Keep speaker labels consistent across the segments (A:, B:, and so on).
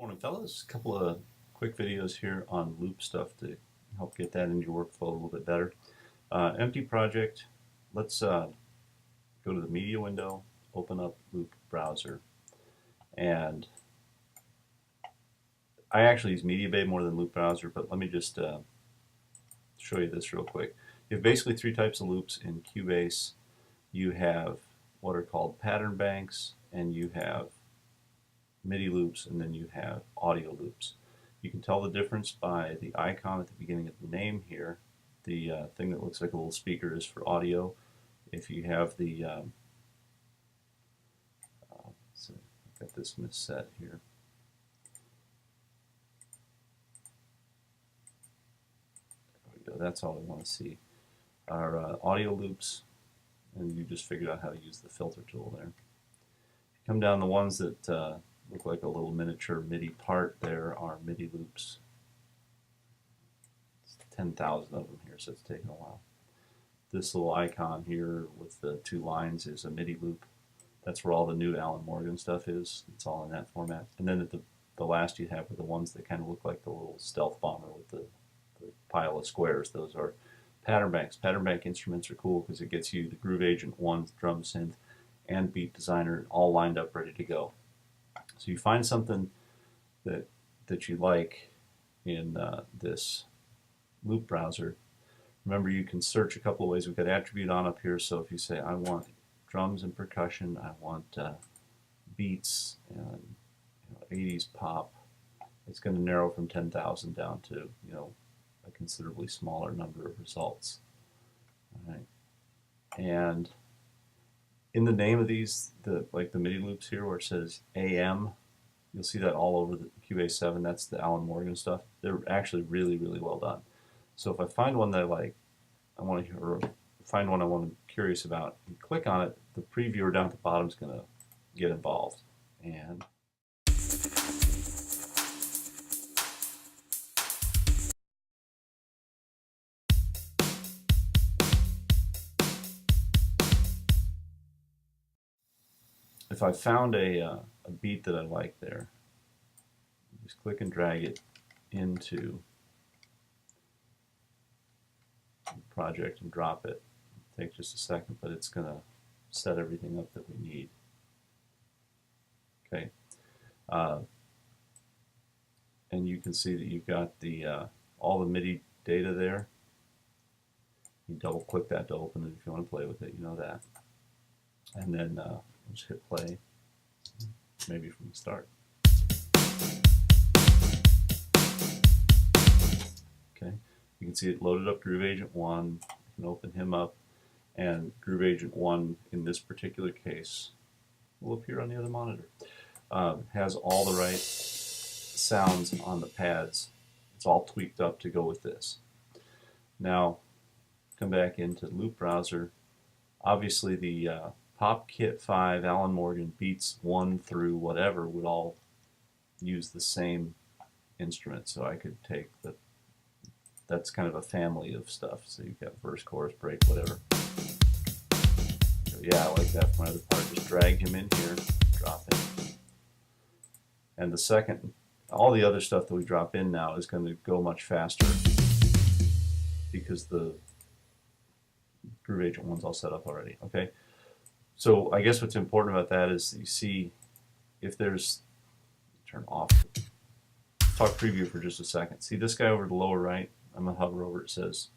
A: Morning, fellas. A couple of quick videos here on loop stuff to help get that into your workflow a little bit better. Empty project. Let's go to the media window, open up Loop browser, and I actually use MediaBay more than Loop browser, but let me just show you this real quick. You have basically three types of loops in Cubase. You have what are called pattern banks, and you have MIDI loops, and then you have audio loops. You can tell the difference by the icon at the beginning of the name here. The thing that looks like a little speaker is for audio. If you have the, so I've got this misset here. There we go, that's all we want to see. Our audio loops, and you just figured out how to use the filter tool there. Come down the ones that look like a little miniature MIDI part. There are MIDI loops. It's 10,000 of them here, so it's taking a while. This little icon here with the two lines is a MIDI loop. That's where all the new Alan Morgan stuff is. It's all in that format. And then at the last you have are the ones that kind of look like the little stealth bomber with the pile of squares. Those are pattern banks. Pattern bank instruments are cool because it gets you the Groove Agent 1 drum synth and Beat Designer all lined up ready to go. So you find something that you like in this loop browser. Remember, you can search a couple of ways. We've got attribute on up here, so if you say I want drums and percussion, I want beats and 80s pop, it's going to narrow from 10,000 down to a considerably smaller number of results. All right, and in the name of these, like the MIDI loops here where it says AM, you'll see that all over the Cubase 7. That's the Alan Morgan stuff. They're actually really, really well done. So if I find one that I like, I want to hear, or find one I'm curious about, and click on it, the previewer down at the bottom is going to get involved. And if I found a beat that I like there, just click and drag it into the project and drop it. It'll take just a second, but it's going to set everything up that we need. Okay, and you can see that you've got the all the MIDI data there. You double click that to open it if you want to play with it, you know that. And then just hit play, maybe from the start. Okay, you can see it loaded up Groove Agent 1. You can open him up, and Groove Agent 1 in this particular case will appear on the other monitor. Has all the right sounds on the pads. It's all tweaked up to go with this. Now, come back into Loop browser. Obviously, the Pop Kit 5, Alan Morgan, Beats 1 through whatever would all use the same instrument. So I could take that's kind of a family of stuff. So you've got verse, chorus, break, whatever. So yeah, I like that for my other part. Just drag him in here, drop him. And the second, all the other stuff that we drop in now is going to go much faster because the Groove Agent 1's all set up already. Okay, so I guess what's important about that is that you see if there's, turn off, talk preview for just a second. See this guy over the lower right? I'm going to hover over it. It says,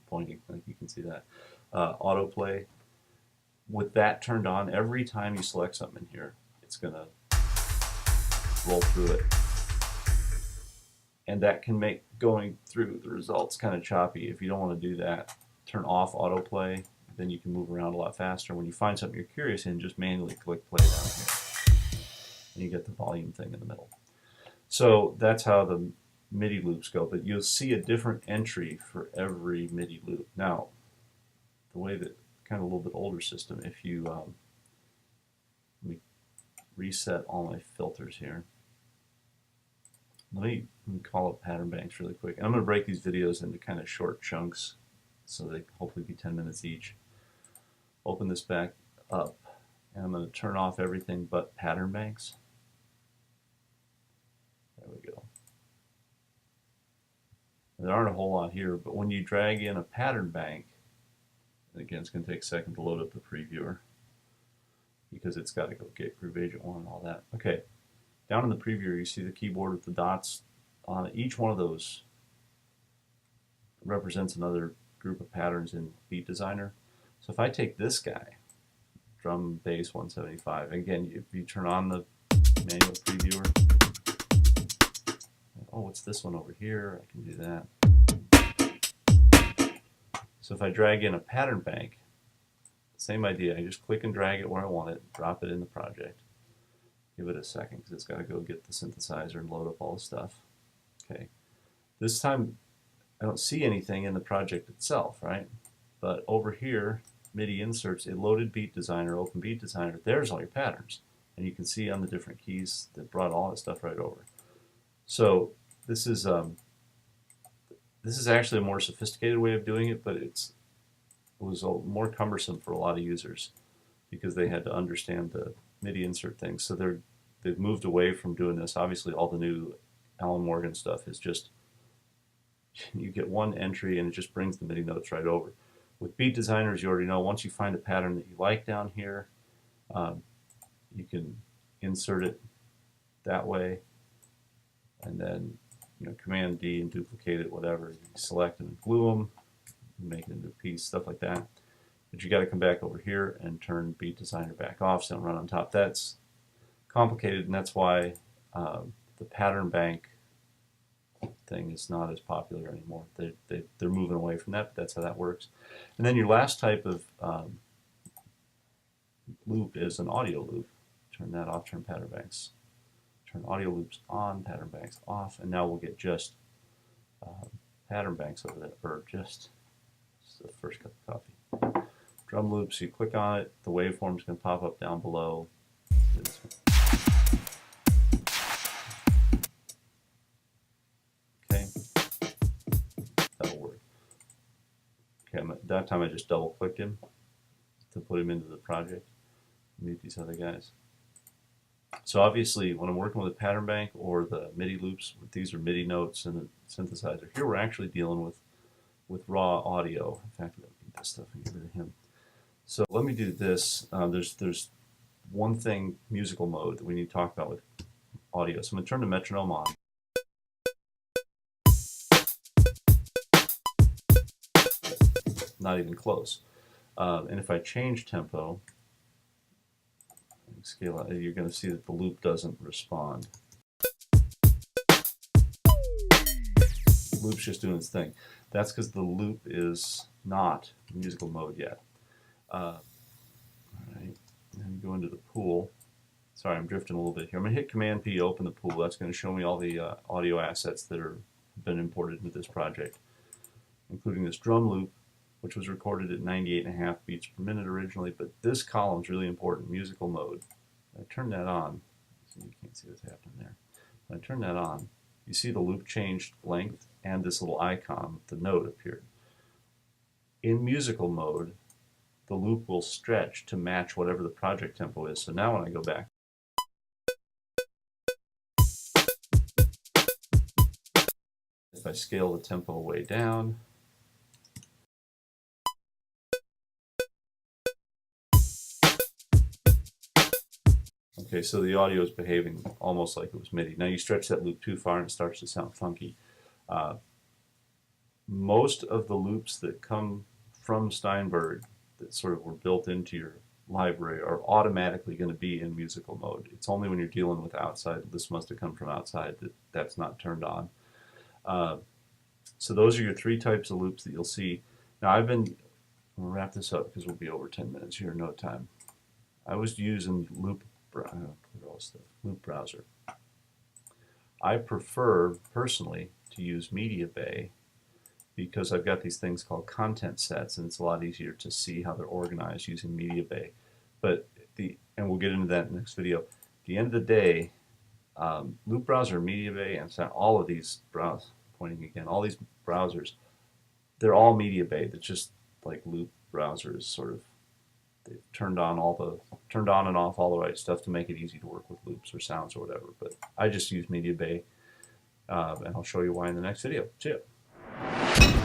A: pointing, like you can see that. Autoplay. With that turned on, every time you select something in here, it's going to roll through it. And that can make going through the results kind of choppy. If you don't want to do that, turn off autoplay, then you can move around a lot faster. When you find something you're curious in, just manually click play down here. And you get the volume thing in the middle. So that's how the MIDI loops go, but you'll see a different entry for every MIDI loop. Now, the way that, kind of a little bit older system, if you, let me reset all my filters here. Let me call up pattern banks really quick. And I'm going to break these videos into kind of short chunks so they hopefully be 10 minutes each. Open this back up, and I'm going to turn off everything but pattern banks. we go. There aren't a whole lot here, but when you drag in a pattern bank, and again, it's going to take a second to load up the previewer because it's got to go get Groove Agent 1 and all that. Okay, down in the previewer, you see the keyboard with the dots on it. Each one of those represents another group of patterns in Beat Designer. So if I take this guy, drum bass 175, again, if you turn on the manual previewer, oh, what's this one over here? I can do that. So if I drag in a pattern bank, same idea. I just click and drag it where I want it, drop it in the project. Give it a second because it's got to go get the synthesizer and load up all the stuff. Okay. This time I don't see anything in the project itself, right? But over here, MIDI inserts, it loaded Beat Designer, open Beat Designer. There's all your patterns. And you can see on the different keys that brought all that stuff right over. So this is actually a more sophisticated way of doing it, but it was more cumbersome for a lot of users because they had to understand the MIDI insert things. So they've moved away from doing this. Obviously, all the new Alan Morgan stuff is just you get one entry and it just brings the MIDI notes right over. With Beat Designers, you already know once you find a pattern that you like down here, you can insert it that way, and then Command D and duplicate it, whatever. You select and glue them, make it into a piece, stuff like that. But you got to come back over here and turn Beat Designer back off, so don't run on top. That's complicated, and that's why the pattern bank thing is not as popular anymore. They're moving away from that, but that's how that works. And then your last type of loop is an audio loop. Turn that off, turn pattern banks. Turn audio loops on, pattern banks off, and now we'll get just pattern banks over there, or just the first cup of coffee. Drum loops, you click on it, the waveform is going to pop up down below. Okay, that'll work. Okay, that time I just double clicked him to put him into the project. Mute these other guys. So obviously, when I'm working with a pattern bank or the MIDI loops, these are MIDI notes and the synthesizer. Here we're actually dealing with raw audio. In fact, let me get this stuff and get rid of him. So let me do this. There's one thing, musical mode, that we need to talk about with audio. So I'm going to turn the metronome on. Not even close. And if I change tempo, scale out, you're going to see that the loop doesn't respond. The loop's just doing its thing. That's because the loop is not musical mode yet. All right, and go into the pool. Sorry, I'm drifting a little bit here. I'm going to hit Command P, open the pool. That's going to show me all the audio assets that have been imported into this project, including this drum loop, which was recorded at 98.5 beats per minute originally, but this column is really important, musical mode. When I turn that on, so you can't see what's happening there. When I turn that on, you see the loop changed length and this little icon, the note appeared. In musical mode, the loop will stretch to match whatever the project tempo is. So now when I go back, if I scale the tempo way down, okay, so the audio is behaving almost like it was MIDI. Now you stretch that loop too far and it starts to sound funky. Most of the loops that come from Steinberg that sort of were built into your library are automatically going to be in musical mode. It's only when you're dealing with outside, this must have come from outside, that's not turned on. So those are your three types of loops that you'll see. Now we'll wrap this up because we'll be over 10 minutes here in no time. I was using Loop Browser. I prefer, personally, to use Media Bay because I've got these things called content sets, and it's a lot easier to see how they're organized using Media Bay. But and we'll get into that in the next video. At the end of the day, Loop Browser, Media Bay, and all of these all these browsers, they're all Media Bay. They're just like Loop Browser is sort of, they've turned on and off all the right stuff to make it easy to work with loops or sounds or whatever. But I just use Media Bay. and I'll show you why in the next video. See ya.